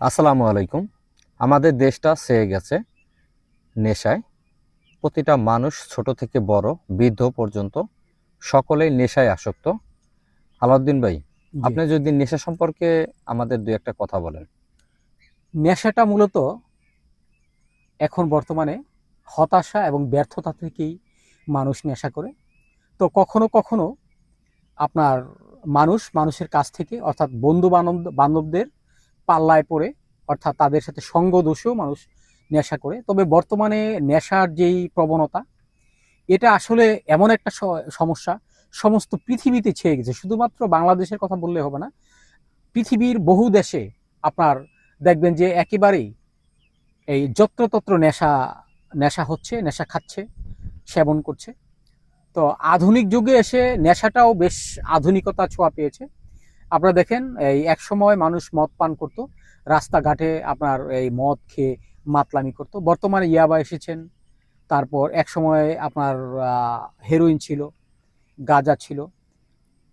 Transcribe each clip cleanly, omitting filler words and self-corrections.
আসসালামু আলাইকুম। আমাদের দেশটা ছেয়ে গেছে নেশায়। প্রতিটা মানুষ ছোট থেকে বড়, বৃদ্ধ পর্যন্ত সকলেই নেশায় আসক্ত। আলাউদ্দিন ভাই, জি। আপনি যদি নেশা সম্পর্কে আমাদের দুই একটা কথা বলেন। নেশাটা মূলত এখন বর্তমানে হতাশা এবং ব্যর্থতা থেকেই মানুষ নেশা করে। তো কখনো কখনো আপনার মানুষের কাছ থেকে অর্থাৎ বন্ধু বান্ধবদের পাল্লায় পড়ে, অর্থাৎ তাদের সাথে সঙ্গ দোষেও মানুষ নেশা করে। তবে বর্তমানে নেশার যেই প্রবণতা, এটা আসলে এমন একটা সমস্যা সমস্ত পৃথিবীতে ছেয়ে গেছে। শুধুমাত্র বাংলাদেশের কথা বললে হবে না, পৃথিবীর বহু দেশে আপনার দেখবেন যে একেবারেই এই যত্রতত্র নেশা নেশা হচ্ছে, নেশা খাচ্ছে, সেবন করছে। তো আধুনিক যুগে এসে নেশাটাও বেশ আধুনিকতা ছোঁয়া পেয়েছে। আপনারা দেখেন, এই এক সময় মানুষ মদ পান করতো, রাস্তাঘাটে আপনার এই মদ খেয়ে মাতলামি করতো। বর্তমানে ইয়াবা এসেছেন, তারপর এক সময় আপনার হেরোইন ছিল, গাঁজা ছিল।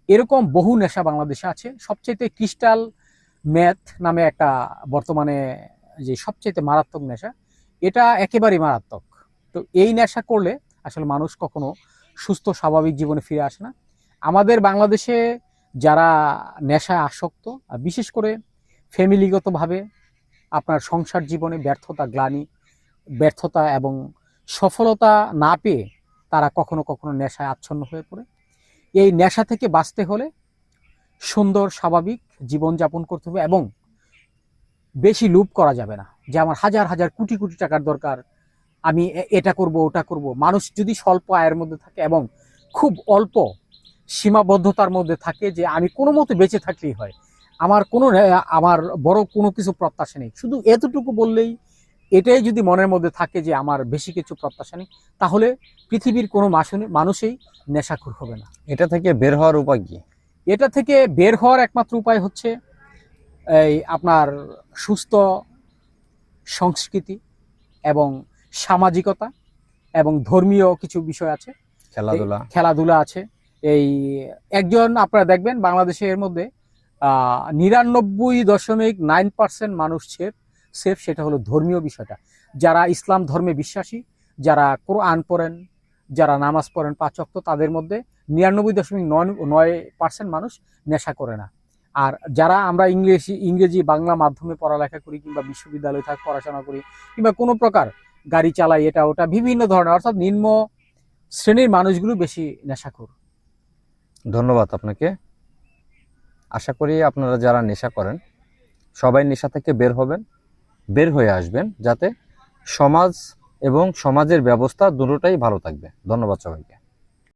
এরকম বহু নেশা বাংলাদেশে আছে। সবচেয়ে ক্রিস্টাল মেথ নামে একটা বর্তমানে যে সবচেয়ে মারাত্মক নেশা, এটা একেবারেই মারাত্মক। তো এই নেশা করলে আসলে মানুষ কখনো সুস্থ স্বাভাবিক জীবনে ফিরে আসে না। আমাদের বাংলাদেশে যারা নেশায় আসক্ত, বিশেষ করে ফ্যামিলিগতভাবে আপনার সংসার জীবনে ব্যর্থতা এবং সফলতা না পেয়ে তারা কখনো কখনো নেশায় আচ্ছন্ন হয়ে পড়ে। এই নেশা থেকে বাঁচতে হলে সুন্দর স্বাভাবিক জীবনযাপন করতে হবে এবং বেশি লোভ করা যাবে না যে আমার হাজার হাজার কোটি কোটি টাকার দরকার, আমি এটা করব ওটা করব। মানুষ যদি স্বল্প আয়ের মধ্যে থাকে এবং খুব অল্প সীমাবদ্ধতার মধ্যে থাকে যে আমি কোনো মতে বেঁচে থাকলেই হয়, আমার বড় কোনো কিছু প্রত্যাশা নেই, শুধু এতটুকু বললেই, এটাই যদি মনের মধ্যে থাকে যে আমার বেশি কিছু প্রত্যাশা নেই, তাহলে পৃথিবীর কোনো মানুষই নেশাখোর হবে না। এটা থেকে বের হওয়ার উপায় কি? এটা থেকে বের হওয়ার একমাত্র উপায় হচ্ছে এই আপনার সুস্থ সংস্কৃতি এবং সামাজিকতা এবং ধর্মীয় কিছু বিষয় আছে, খেলাধুলা। খেলাধুলা আছে। এই একজন আপনারা দেখবেন বাংলাদেশের মধ্যে 99.9% মানুষ সেফ, সেটা হলো ধর্মীয় বিষয়টা। যারা ইসলাম ধর্মে বিশ্বাসী, যারা কোরআন পড়েন, যারা নামাজ পড়েন 5 ওয়াক্ত, তাদের মধ্যে 99.9% মানুষ নেশা করে না। আর যারা আমরা ইংরেজি বাংলা মাধ্যমে পড়ালেখা করি কিংবা বিশ্ববিদ্যালয়ে থাকি পড়াশোনা করি কিংবা কোনো প্রকার গাড়ি চালাই, এটা ওটা বিভিন্ন ধরনের, অর্থাৎ নিম্ন শ্রেণীর মানুষগুলো বেশি নেশাখোর। ধন্যবাদ আপনাকে। আশা করি আপনারা যারা নেশা করেন সবাই নেশা থেকে বের হবেন, বের হয়ে আসবেন, যাতে সমাজ এবং সমাজের ব্যবস্থা দুটোটাই ভালো থাকবে। ধন্যবাদ সবাইকে।